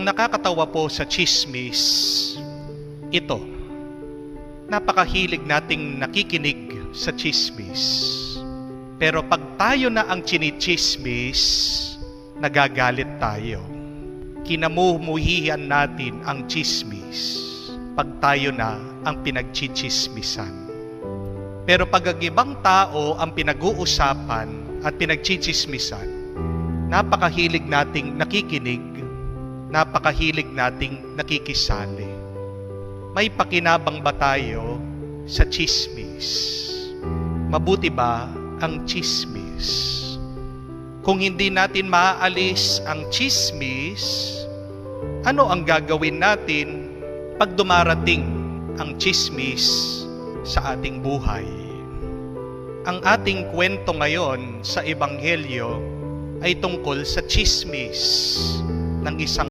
nakakatawa po sa tsismis, ito, napakahilig nating nakikinig sa tsismis. Pero pag tayo na ang chinitsismis, nagagalit tayo. Kinamumuhian natin ang tsismis pag tayo na ang pinagchichismisan. Pero pag ang ibang tao ang pinag-uusapan at pinagchichismisan, napakahilig nating nakikinig, napakahilig nating nakikisali. May pakinabang ba tayo sa tsismis? Mabuti ba ang tsismis? Kung hindi natin maaalis ang tsismis, ano ang gagawin natin pag dumarating ang tsismis sa ating buhay? Ang ating kwento ngayon sa Ebanghelyo ay tungkol sa tsismis ng isang